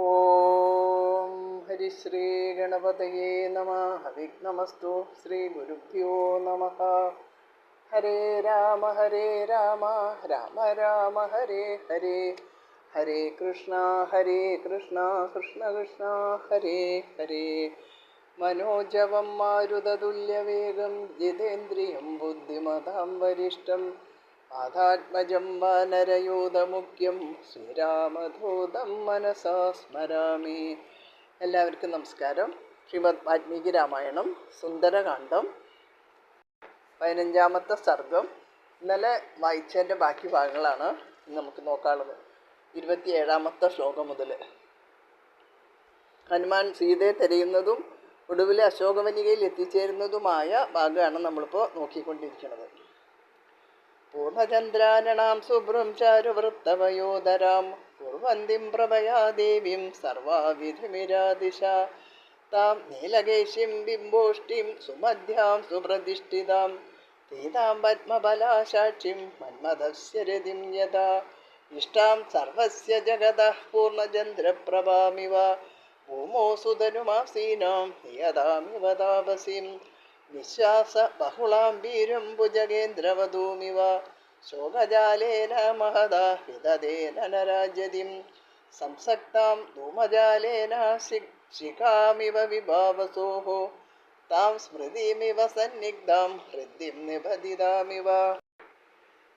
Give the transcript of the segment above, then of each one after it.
ഓം ഹരിശ്രീ ഗണപതയേ നമഃ. വിഘ്നമസ്തു. ശ്രീ ഗുരുഭ്യോ നമഃ. ഹരേ രാമ രാമ രാമ ഹരേ ഹരേ, ഹരേ കൃഷ്ണ കൃഷ്ണ കൃഷ്ണ ഹരേ ഹരേ. മനോജവം മാരുതതുല്യവേഗം ജിതേന്ദ്രിയം ബുദ്ധിമതാം വരിഷ്ഠം ആധാത്മജം വാനരയൂഥമുഖ്യം ശ്രീരാമധൂതം മനസാ സ്മരാമി. എല്ലാവർക്കും നമസ്കാരം. ശ്രീമദ് വാൽമീകി രാമായണം സുന്ദരകാന്ഡം 15-ാമത്തെ സർഗം. ഇന്നലെ വായിച്ചതിൻ്റെ ബാക്കി ഭാഗങ്ങളാണ് നമുക്ക് നോക്കാനുള്ളത്. 27-ാമത്തെ ശ്ലോകം മുതൽ ഹനുമാൻ സീതയെ തിരയുന്നതും ഒടുവിലെ അശോകവനികയിൽ എത്തിച്ചേരുന്നതുമായ ഭാഗമാണ് നമ്മളിപ്പോൾ നോക്കിക്കൊണ്ടിരിക്കുന്നത്. പൂർണ്ണചന്ദ്രാനണാം ശുഭ്രം ചാരുവൃത്തവയോധരാം കുർവന്തിം പ്രഭയാ ദേവീം സർവാവിധിമിരാദിശ താം നീലകേശിം ബിംബോഷ്ടിം സുമധ്യാം സുപ്രതിഷ്ഠിതാം തീതാം പത്മബലാസാക്ഷിം മന്മഥസ്യ രതിം യഥാ ഇഷ്ടാം സർവസ്യ ജഗതഃ പൂർണ്ണചന്ദ്രപ്രഭാമിവ ഭൂമോ സുതനുമാസീനാം നിയതാമിവ താപസീം നിശ്വാസ ബഹുളാം വീരം ഭുജഗേന്ദ്രവധൂമിവ ശോകജാലേന മഹദാ വിദദേന നരാജ്യതിം സംസക്താം ധൂമജാലേന ശിഖാമിവ വിഭാവസോഃ താം സ്മൃതിമിവ സന്നിഗ്ധാം ഹൃദ്യം നിബധിതാമിവ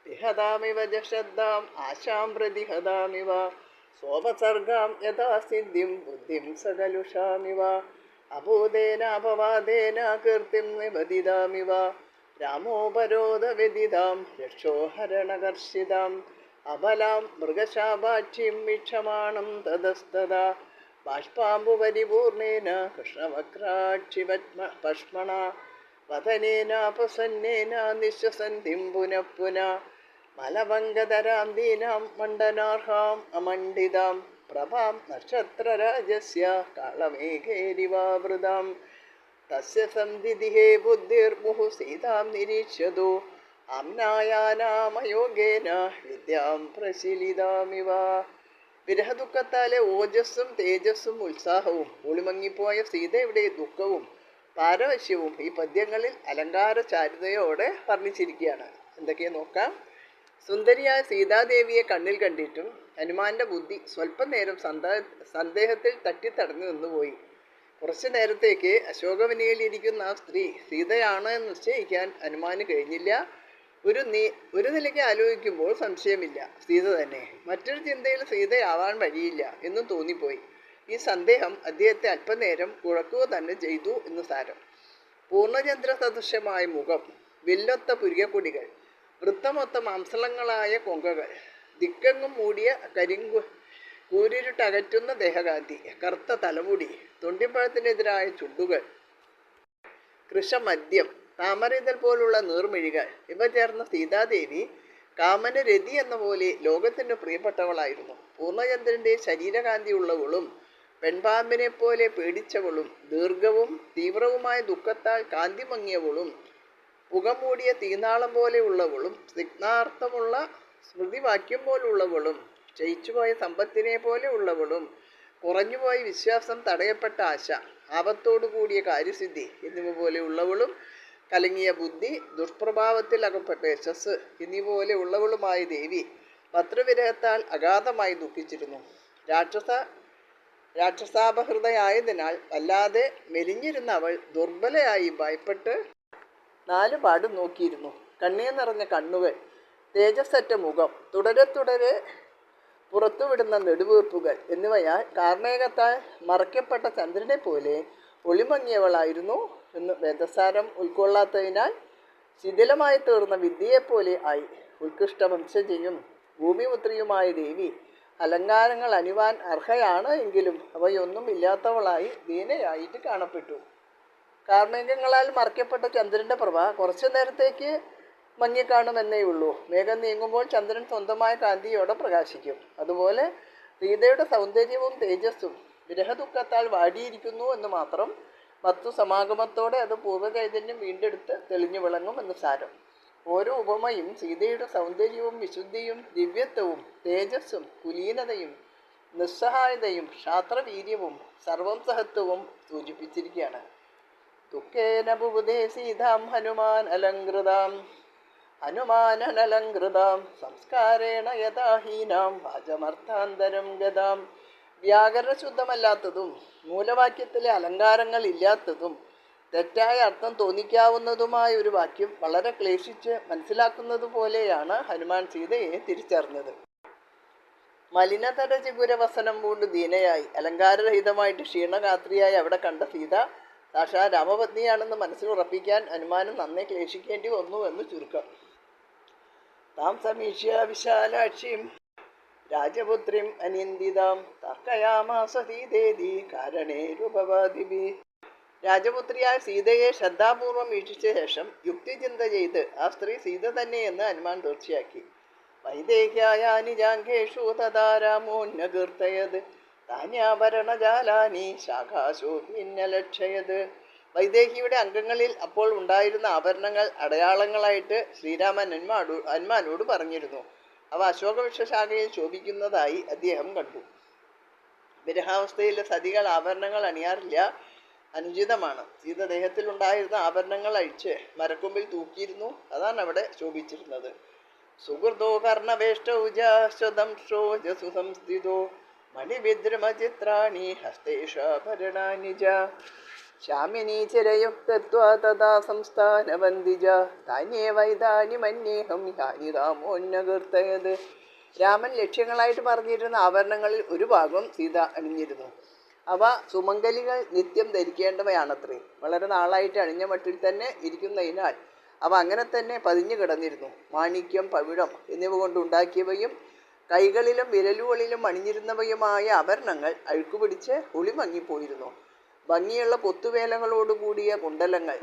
വിഹതാമിവ ജഷദ്ധാം ആശാം പ്രതിഹതാമിവ സോപസർഗാം യഥാ സിദ്ധിം ബുദ്ധിം സകലുഷാമിവ അഭൂതേനാപവാദേന കീർത്തിം നിബദിതാമിവ രാമോപരോധവിദിതാം രക്ഷോഹരണകർഷിതാം അബലാം മൃഗശാപാക്ഷിം വീക്ഷമാണം തതസ്തദാ ബാഷ്പാംബുപരിപൂർണേന കൃഷ്ണവക്രാക്ഷി പഷ്മണ വദനേനാപസന്നേന നിശ്വസന്ധിം പുനഃ പുനഃ മലഭംഗധരാം ദീനാം മണ്ഡനാർഹാം അമണ്ഡിതാം പ്രഭാം നക്ഷത്രരാജസ്യ കാളമേഘേരിവാവൃതാം തസ്യ സന്ധിതിഹേ ബുദ്ധിർമുഹു സീതാം നിരീക്ഷ്യതു ആംനായാനാമയോഗേന വിദ്യാം പ്രശീലിതാമിവ. വിരഹദുഃഖത്താലെ ഓജസ്സും തേജസ്സും ഉത്സാഹവും ഒളിമങ്ങിപ്പോയ സീതയുടെ ദുഃഖവും പാരവശ്യവും ഈ പദ്യങ്ങളിൽ അലങ്കാര ചാരുതയോടെ വർണ്ണിച്ചിരിക്കുകയാണ്. എന്തൊക്കെയാ നോക്കാം. സുന്ദരിയായ സീതാദേവിയെ കണ്ണിൽ കണ്ടിട്ടും ഹനുമാന്റെ ബുദ്ധി സ്വല്പം നേരം സന്ദേഹത്തിൽ തട്ടിത്തടഞ്ഞു നിന്നുപോയി. കുറച്ചു നേരത്തേക്ക് അശോകവനികയിലിരിക്കുന്ന ആ സ്ത്രീ സീതയാണ് എന്ന് നിശ്ചയിക്കാൻ ഹനുമാന് കഴിഞ്ഞില്ല. ഒരു നിലയ്ക്ക് ആലോചിക്കുമ്പോൾ സംശയമില്ല, സീത തന്നെ. മറ്റൊരു ചിന്തയിൽ സീതയാവാൻ വഴിയില്ല എന്നും തോന്നിപ്പോയി. ഈ സന്ദേഹം അദ്ദേഹത്തെ അല്പനേരം കുഴക്കുക തന്നെ ചെയ്തു എന്ന് സാരം. പൂർണ്ണചന്ദ്ര സദൃശമായ മുഖം, വില്ലൊത്ത പുരികക്കൊടികൾ, വൃത്തമൊത്ത മാംസളങ്ങളായ കൊങ്കകൾ, ദിക്കെങ്ങും മൂടിയ കൂരിരുട്ടകറ്റുന്ന ദേഹകാന്തി, കറുത്ത തലമുടി, തൊണ്ടിപ്പഴത്തിനെതിരായ ചുണ്ടുകൾ, കൃഷമദ്യം, താമരയിതൽ പോലുള്ള നീർമിഴികൾ, ഇവ ചേർന്ന സീതാദേവി കാമനരതി എന്ന പോലെ ലോകത്തിന് പ്രിയപ്പെട്ടവളായിരുന്നു. പൂർണ്ണചന്ദ്രന്റെ ശരീരകാന്തിയുള്ളവളും പെൺപാമ്പിനെ പോലെ പേടിച്ചവളും ദീർഘവും തീവ്രവുമായ ദുഃഖത്താൽ കാന്തി മങ്ങിയവളും പുകമൂടിയ തീനാളം പോലെയുള്ളവളും സിഗ്നാർത്ഥമുള്ള സ്മൃതിവാക്യം പോലുള്ളവളും ക്ഷയിച്ചുപോയ സമ്പത്തിനെ പോലെ ഉള്ളവളും കുറഞ്ഞുപോയ വിശ്വാസം, തടയപ്പെട്ട ആശ, ആപത്തോടു കൂടിയ കാര്യസിദ്ധി എന്നിവ പോലെ ഉള്ളവളും കലങ്ങിയ ബുദ്ധി, ദുഷ്പ്രഭാവത്തിൽ അകപ്പെട്ട യശസ് എന്നിവ പോലെ ഉള്ളവളുമായ ദേവി പത്രവിരഹത്താൽ അഗാധമായി ദുഃഖിച്ചിരുന്നു. രാക്ഷസാപഹൃതയായതിനാൽ വല്ലാതെ മെലിഞ്ഞിരുന്ന അവൾ ദുർബലയായി ഭയപ്പെട്ട് നാലുപാടും നോക്കിയിരുന്നു. കണ്ണീർ നിറഞ്ഞ കണ്ണുകൾ, തേജസ്സറ്റ മുഖം, തുടരെ പുറത്തുവിടുന്ന നെടുവീർപ്പുകൾ എന്നിവയാൽ കാർമേഘത്താൽ മറയ്ക്കപ്പെട്ട ചന്ദ്രനെ പോലെ ഒളിമങ്ങിയവളായിരുന്നു എന്ന് വേദസാരം ഉൾക്കൊള്ളാത്തതിനാൽ ശിഥിലമായി തീർന്ന വിദ്യയെപ്പോലെ ആയി. ഉത്കൃഷ്ട വംശജയും ഭൂമിപുത്രിയുമായ ദേവി അലങ്കാരങ്ങൾ അണിവാൻ അർഹയാണ് എങ്കിലും അവയൊന്നും ഇല്ലാത്തവളായി ദീനയായിട്ട് കാണപ്പെട്ടു. കാർമേഘങ്ങളാൽ മറയ്ക്കപ്പെട്ട ചന്ദ്രന്റെ പ്രഭ കുറച്ചു നേരത്തേക്ക് മങ്ങിക്കാണുമെന്നേ ഉള്ളൂ. മേഘം നീങ്ങുമ്പോൾ ചന്ദ്രൻ സ്വന്തമായ കാന്തിയോടെ പ്രകാശിക്കും. അതുപോലെ സീതയുടെ സൗന്ദര്യവും തേജസ്സും വിരഹദുഃഖത്താൽ വാടിയിരിക്കുന്നു എന്ന് മാത്രം. വസ്തുസമാഗമത്തോടെ അത് പൂർവ്വചൈതന്യം വീണ്ടെടുത്ത് തെളിഞ്ഞു വിളങ്ങും എന്ന് സാരം. ഓരോ ഉപമയും സീതയുടെ സൗന്ദര്യവും വിശുദ്ധിയും ദിവ്യത്വവും തേജസ്സും കുലീനതയും നിസ്സഹായതയും ക്ഷാത്രവീര്യവും സർവം സഹത്വവും സൂചിപ്പിച്ചിരിക്കുകയാണ്. ദുഃഖേന ബുബുധേ സീതാം ഹനുമാനലങ്കൃതാം സംസ്കാരേണ യഥാഹീനാം വാചമർത്ഥാന്തരം ഗതാം. വ്യാകരണ ശുദ്ധമല്ലാത്തതും മൂലവാക്യത്തിലെ അലങ്കാരങ്ങൾ ഇല്ലാത്തതും തെറ്റായ അർത്ഥം തോന്നിക്കാവുന്നതുമായ ഒരു വാക്യം വളരെ ക്ലേശിച്ച് മനസ്സിലാക്കുന്നത് പോലെയാണ് ഹനുമാൻ സീതയെ തിരിച്ചറിഞ്ഞത്. മലിനതര ചിഗുരവസനം പൂണ്ട് ദീനയായി അലങ്കാരരഹിതമായിട്ട് ക്ഷീണഗാത്രിയായി അവിടെ കണ്ട സീത സാക്ഷാ രാമപത്നിയാണെന്ന് മനസ്സിൽ ഉറപ്പിക്കാൻ ഹനുമാനും നന്നേ ക്ലേശിക്കേണ്ടി വന്നു എന്ന് ചുരുക്കം. താം സമീക്ഷ്യ വിശാലാക്ഷിം രാജപുത്രിം അനിന്ദിതാം തർക്കയാമാസ സീതേതി കാരണേരുപവാദിഭി. രാജപുത്രിയായ സീതയെ ശ്രദ്ധാപൂർവം വീക്ഷിച്ച ശേഷം യുക്തിചിന്ത ചെയ്ത് ആ സ്ത്രീ സീത തന്നെയെന്ന് ഹനുമാൻ തീർച്ചയാക്കി. വൈദേഹ്യായാനി ജാംഘേഷു തഥാ രാമോന്യകീർത്തയത് ധാന്യാഭരണജാലാനി ശാഖാശോഭിന്നലക്ഷയത്. വൈദേഹിയുടെ അംഗങ്ങളിൽ അപ്പോൾ ഉണ്ടായിരുന്ന ആഭരണങ്ങൾ അടയാളങ്ങളായിട്ട് ശ്രീരാമൻ ഹനുമാനോട് പറഞ്ഞിരുന്നു. അവ അശോകവൃക്ഷശാഖയിൽ ശോഭിക്കുന്നതായി അദ്ദേഹം കണ്ടു. വിരഹാവസ്ഥയിലെ സതികൾ ആഭരണങ്ങൾ അണിയാറില്ല, അനുചിതമാണ്. സീത ദേഹത്തിലുണ്ടായിരുന്ന ആഭരണങ്ങൾ അഴിച്ച് മരക്കൊമ്പിൽ തൂക്കിയിരുന്നു. അതാണ് അവിടെ ശോഭിച്ചിരുന്നത്. സുഹൃതോ കർണവേഷ്ടൗജാശ്വതംശോ ജസു സംസ്ഥിതോ മണിവിദ്രമചിത്രാണി ഹസ്തേഷാഭരണാനി ച ശ്യാമിനീചരയുക്തത്വാ തഥാ സംസ്ഥാനവന്ദിജ ധാന്യേവൈതാനി മന്യേഹം യാനി രാമോന്യകീർത്തയത്. രാമൻ ലക്ഷ്യങ്ങളായിട്ട് പറഞ്ഞിരുന്ന ആഭരണങ്ങളിൽ ഒരു ഭാഗം സീത അണിഞ്ഞിരുന്നു. അവ സുമംഗലികൾ നിത്യം ധരിക്കേണ്ടവയാണത്രേ. വളരെ നാളായിട്ട് അണിഞ്ഞ മട്ടിൽ തന്നെ ഇരിക്കുന്നതിനാൽ അവ അങ്ങനെ തന്നെ പതിഞ്ഞു കിടന്നിരുന്നു. മാണിക്യം, പവിഴം എന്നിവ കൊണ്ടുണ്ടാക്കിയവയും കൈകളിലും വിരലുകളിലും അണിഞ്ഞിരുന്നവയുമായ ആഭരണങ്ങൾ അഴുക്കുപിടിച്ച് ഒളിമങ്ങിപ്പോയിരുന്നു. ഭംഗിയുള്ള പൊത്തുവേലകളോടുകൂടിയ കുണ്ടലങ്ങൾ,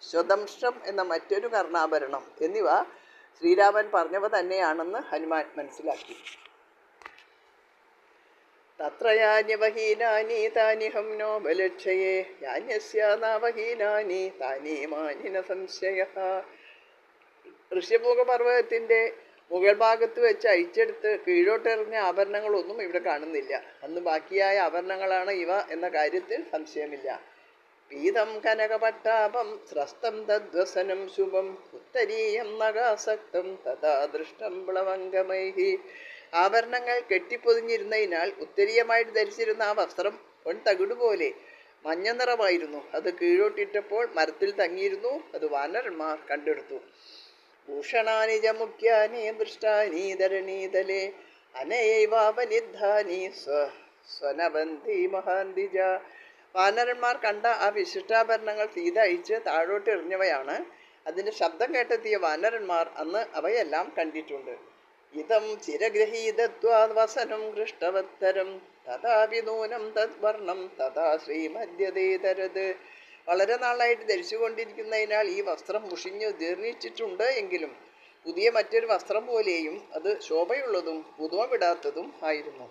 സ്വദംഷ്ടം എന്ന മറ്റൊരു കർണാഭരണം എന്നിവ ശ്രീരാമൻ പറഞ്ഞവ തന്നെയാണെന്ന് ഹനുമാൻ മനസ്സിലാക്കി. തത്രയാന്യവഹീനാനി താനിഹം നോപലക്ഷയേ യാന്യസ്യാനാവഹീനാനി താനീ മാനിന സംശയഃ. ഋഷ്യഭൂക പർവ്വതത്തിൻ്റെ മുകൾ ഭാഗത്ത് വെച്ച് അഴിച്ചെടുത്ത് കീഴോട്ടെറിഞ്ഞ ആഭരണങ്ങളൊന്നും ഇവിടെ കാണുന്നില്ല. അന്ന് ബാക്കിയായ ആഭരണങ്ങളാണ് ഇവ എന്ന കാര്യത്തിൽ സംശയമില്ല. പീതം കനകപട്ടാപം സ്രസ്തം തദ്വസനം ശുഭം ഉത്തരീയം നഗാസക്തം തഥാ ദൃഷ്ടം പ്ലവംഗമൈഹി. ആഭരണങ്ങൾ കെട്ടിപ്പൊതിഞ്ഞിരുന്നതിനാൽ ഉത്തരീയമായിട്ട് ധരിച്ചിരുന്ന ആ വസ്ത്രം പൊൻതകിടുപോലെ മഞ്ഞ നിറമായിരുന്നു. അത് കീഴോട്ടിട്ടപ്പോൾ മരത്തിൽ തങ്ങിയിരുന്നു. അത് വാനരന്മാർ കണ്ടെടുത്തു. ഭൂഷണാനി ച മുഖ്യാനി ദൃഷ്ടാനി ധരണീതലേ അനയൈവാപനിദ്ധാനി സ്വനബന്ധി മഹാന്തിജ. വാനരന്മാർ കണ്ട ആ വിശിഷ്ടാഭരണങ്ങൾ സീത അഴിച്ച് താഴോട്ട് എറിഞ്ഞവയാണ്. അതിൻ്റെ ശബ്ദം കേട്ടെത്തിയ വാനരന്മാർ അന്ന് അവയെല്ലാം കണ്ടിട്ടുണ്ട്. ഇതം ചിരഗ്രഹീതത്വാദ് വസനം കൃഷ്ടവത്തരം തഥാപി നൂനം തദ്വർണം തഥാ ശ്രീമദ്യതേതരത്. വളരെ നാളായിട്ട് ധരിച്ചുകൊണ്ടിരിക്കുന്നതിനാൽ ഈ വസ്ത്രം മുഷിഞ്ഞ് ജീർണിച്ചിട്ടുണ്ട് എങ്കിലും പുതിയ മറ്റൊരു വസ്ത്രം പോലെയും അത് ശോഭയുള്ളതും പുതുമ വിടാത്തതും ആയിരുന്നു.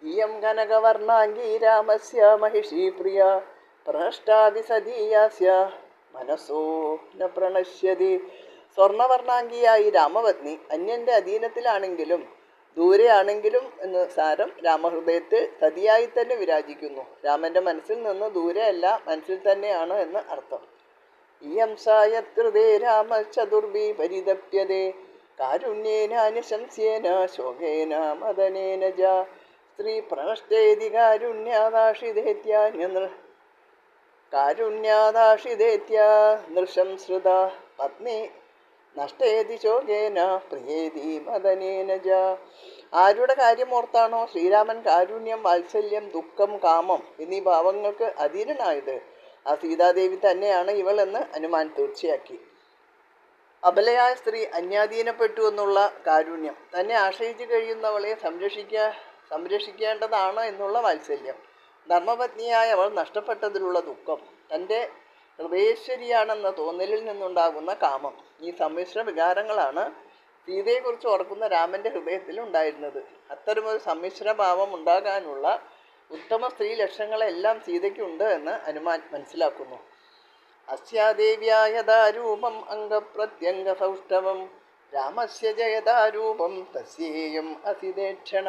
ഇയം കനകവർണാംഗീ രാമസ്യ മഹിഷീ പ്രിയ പ്രഹഷ്ടാഭിസദീയാസ്യ മനസ്സോ ന പ്രണശ്യതി. സ്വർണവർണാംഗിയായി രാമപത്നി അന്യൻ്റെ അധീനത്തിലാണെങ്കിലും ദൂരെയാണെങ്കിലും എന്ന് സാരം രാമഹൃദയത്തിൽ സതിയായി തന്നെ വിരാജിക്കുന്നു. രാമൻ്റെ മനസ്സിൽ നിന്ന് ദൂരെയല്ല, മനസ്സിൽ തന്നെയാണ് എന്ന് അർത്ഥം. ഇയം സായത്കൃതേ രാമ ചതുർഭി പരിതപ്യതേ കാരുണ്യേനാനുശംസ്യേന ശോകേന മദനേന ജ. സ്ത്രീ പ്രണഷ്ടേതി കാരുണ്യാദാഷിദേത്യ നൃശംസൃത പത്നി നഷ്ടേതി ശോകേന പ്രിയേതി മദനേന ജ. ആരുടെ കാര്യം ഓർത്താണോ ശ്രീരാമൻ കാരുണ്യം, വാത്സല്യം, ദുഃഖം, കാമം എന്നീ ഭാവങ്ങൾക്ക് അധീനനായത്, ആ സീതാദേവി തന്നെയാണ് ഇവൾ എന്ന് ഹനുമാൻ തീർച്ചയാക്കി. അബലയായ സ്ത്രീ അന്യാധീനപ്പെട്ടു എന്നുള്ള കാരുണ്യം, തന്നെ ആശ്രയിച്ചു കഴിയുന്നവളെ സംരക്ഷിക്കേണ്ടതാണ് എന്നുള്ള വാത്സല്യം, ധർമ്മപത്നിയായ അവൾ നഷ്ടപ്പെട്ടതിലുള്ള ദുഃഖം, തൻ്റെ ഹൃദയേശ്വരിയാണെന്ന തോന്നലിൽ നിന്നുണ്ടാകുന്ന കാമം, ഈ സമ്മിശ്ര വികാരങ്ങളാണ് സീതയെക്കുറിച്ച് ഓർക്കുന്ന രാമൻ്റെ ഹൃദയത്തിൽ ഉണ്ടായിരുന്നത്. അത്തരമൊരു സമ്മിശ്ര ഭാവം ഉണ്ടാകാനുള്ള ഉത്തമ സ്ത്രീ ലക്ഷണങ്ങളെല്ലാം സീതയ്ക്കുണ്ട് എന്ന് ഹനുമാൻ മനസ്സിലാക്കുന്നു. അസ്യാദേവ്യായതാരൂപം അംഗപ്രത്യംഗ സൗഷ്ഠവം രാമസ്യ ജയതാരൂപം തസ്യേയം അസിതേക്ഷണ.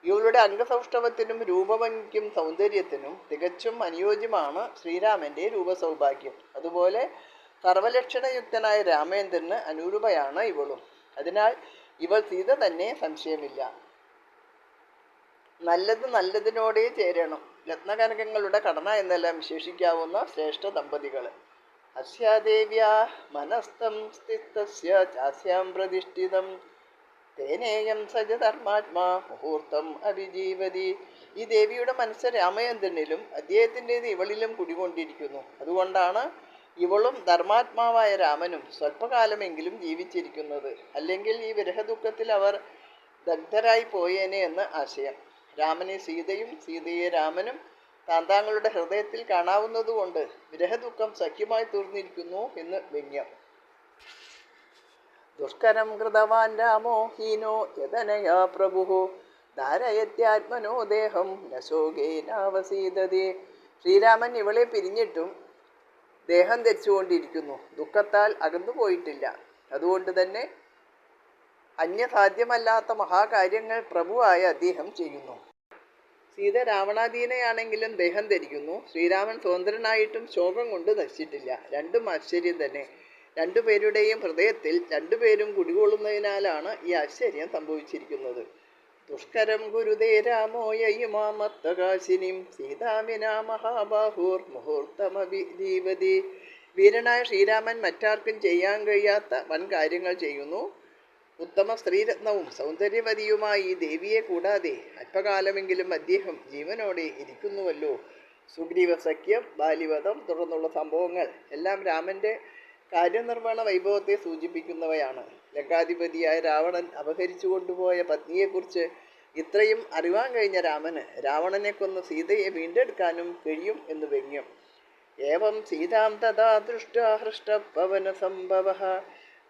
ഇവളുടെ അംഗസൗഷ്ഠവത്തിനും രൂപഭംഗിക്കും സൗന്ദര്യത്തിനും തികച്ചും അനുയോജ്യമാണ് ശ്രീരാമൻ്റെ രൂപസൗഭാഗ്യം. അതുപോലെ സർവലക്ഷണയുക്തനായ രാമേന്ദ്രന് അനുരൂപയാണ് ഇവളും. അതിനാൽ ഇവൾ സീത തന്നെ, സംശയമില്ല. നല്ലത് നല്ലതിനോടേ ചേരണം. രത്നകനകങ്ങളുടെ ഘടന എന്നെല്ലാം വിശേഷിക്കാവുന്ന ശ്രേഷ്ഠ ദമ്പതികൾ. അസ്യാദേവ്യാ മനസ്ഥം സ്ഥിതസ്യ ചാസ്യാം പ്രതിഷ്ഠിതം തേനേയം സജധർമാത്മാ മുഹൂർത്തം അഭിജീവതി. ഈ ദേവിയുടെ മനസ്സ് രാമചന്ദ്രനിലും അദ്ദേഹത്തിൻ്റേത് ഇവളിലും കുടികൊണ്ടിരിക്കുന്നു. അതുകൊണ്ടാണ് ഇവളും ധർമാത്മാവായ രാമനും സ്വല്പകാലമെങ്കിലും ജീവിച്ചിരിക്കുന്നത്. അല്ലെങ്കിൽ ഈ വിരഹദുഃഖത്തിൽ അവർ ദഗ്ധരായി പോയേനെ എന്ന് ആശയം. രാമനെ സീതയും സീതയെ രാമനും താന്താങ്ങളുടെ ഹൃദയത്തിൽ കാണാവുന്നതുകൊണ്ട് വിരഹദുഃഖം സഖ്യമായി തീർന്നിരിക്കുന്നു എന്ന് വ്യംഗ്യം. ദുഷ്കരം കൃതവാൻ രാമോ ഹീനോ യതനയാ പ്രഭു ധാരയത്യാത്മനോ ദേഹം നശോകേനാവസീതതേ. ശ്രീരാമൻ ഇവളെ പിരിഞ്ഞിട്ടും ദേഹം ധരിച്ചുകൊണ്ടിരിക്കുന്നു. ദുഃഖത്താൽ അകന്നുപോയിട്ടില്ല. അതുകൊണ്ട് തന്നെ അന്യസാധ്യമല്ലാത്ത മഹാകാര്യങ്ങൾ പ്രഭുവായ അദ്ദേഹം ചെയ്യുന്നു. സീത രാവണാധീനയാണെങ്കിലും ദേഹം ധരിക്കുന്നു. ശ്രീരാമൻ സ്വതന്ത്രനായിട്ടും ശോകം കൊണ്ട് നശിച്ചിട്ടില്ല. രണ്ടും ആശ്ചര്യം തന്നെ. രണ്ടുപേരുടെയും ഹൃദയത്തിൽ രണ്ടുപേരും കുടികൊള്ളുന്നതിനാലാണ് ഈ ആശ്ചര്യം സംഭവിച്ചിരിക്കുന്നത്. ദുഷ്കരം ഗുരുദേ രാമോ യയിമാമത്തകാശിനിം സീതാവിനാ മഹാബാഹൂർ മുഹൂർത്തമഭിജീവതി. വീരനായ ശ്രീരാമൻ മറ്റാർക്കും ചെയ്യാൻ കഴിയാത്ത വൻ കാര്യങ്ങൾ ചെയ്യുന്നു. ഉത്തമ സ്ത്രീരത്നവും സൗന്ദര്യവതിയുമായി ഈ ദേവിയെ കൂടാതെ അല്പകാലമെങ്കിലും അദ്ദേഹം ജീവനോടെ ഇരിക്കുന്നുവല്ലോ. സുഗ്രീവ സഖ്യം, ബാലിവധം തുടർന്നുള്ള സംഭവങ്ങൾ എല്ലാം രാമൻ്റെ കാര്യനിർവഹണ വൈഭവത്തെ സൂചിപ്പിക്കുന്നവയാണ്. ലങ്കാധിപതിയായ രാവണൻ അപഹരിച്ചു കൊണ്ടുപോയ പത്നിയെക്കുറിച്ച് ഇത്രയും അറിവാൻ കഴിഞ്ഞ രാമന് രാവണനെ കൊന്ന് സീതയെ വീണ്ടെടുക്കാനും കഴിയും എന്ന് വ്യംഗ്യം. ഏവം സീതാം തഥാ ദൃഷ്ട്വാ ഹൃഷ്ടപവന സംഭവഃ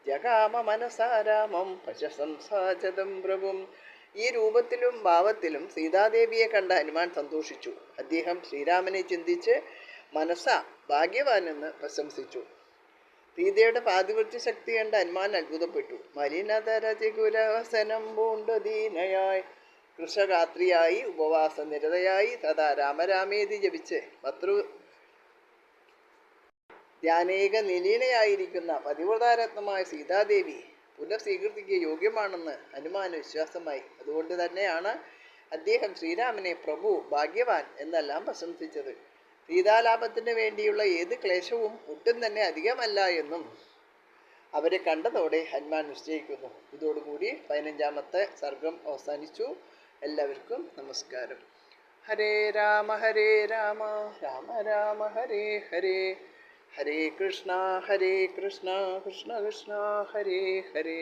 ജഗാമ മനസാ രാമം പശസംസാചതം പ്രഭും. ഈ രൂപത്തിലും ഭാവത്തിലും സീതാദേവിയെ കണ്ട ഹനുമാൻ സന്തോഷിച്ചു. അദ്ദേഹം ശ്രീരാമനെ ചിന്തിച്ച് മനസ്സാ ഭാഗ്യവാനെന്ന് പ്രശംസിച്ചു. സീതയുടെ പാതിവൃത്യ ശക്തി കണ്ട ഹനുമാൻ അത്ഭുതപ്പെട്ടു. മലിനതരചികുലവസനം പൂണ്ടദീനയായി കൃഷഗാത്രിയായി ഉപവാസനിരതയായി സദാ രാമരാമേതി ജപിച്ച് ധ്യാനേക നിലീനയായിരിക്കുന്ന പതിവ്രതാരത്നമായ സീതാദേവി പുനഃസ്വീകൃതിക്ക് യോഗ്യമാണെന്ന് ഹനുമാന് വിശ്വാസമായി. അതുകൊണ്ട് തന്നെയാണ് അദ്ദേഹം ശ്രീരാമനെ പ്രഭു, ഭാഗ്യവാൻ എന്നെല്ലാം പ്രശംസിച്ചത്. സീതാലാഭത്തിന് വേണ്ടിയുള്ള ഏത് ക്ലേശവും ഒട്ടും തന്നെ അധികമല്ല എന്നും അവരെ കണ്ടതോടെ ഹനുമാൻ നിശ്ചയിക്കുന്നു. ഇതോടുകൂടി 15ാമത്തെ സർഗം അവസാനിച്ചു. എല്ലാവർക്കും നമസ്കാരം. ഹരേ രാമ രാമ രാമ ഹരേ ഹരേ, ഹരേ കൃഷ്ണ കൃഷ്ണ കൃഷ്ണ ഹരേ ഹരേ.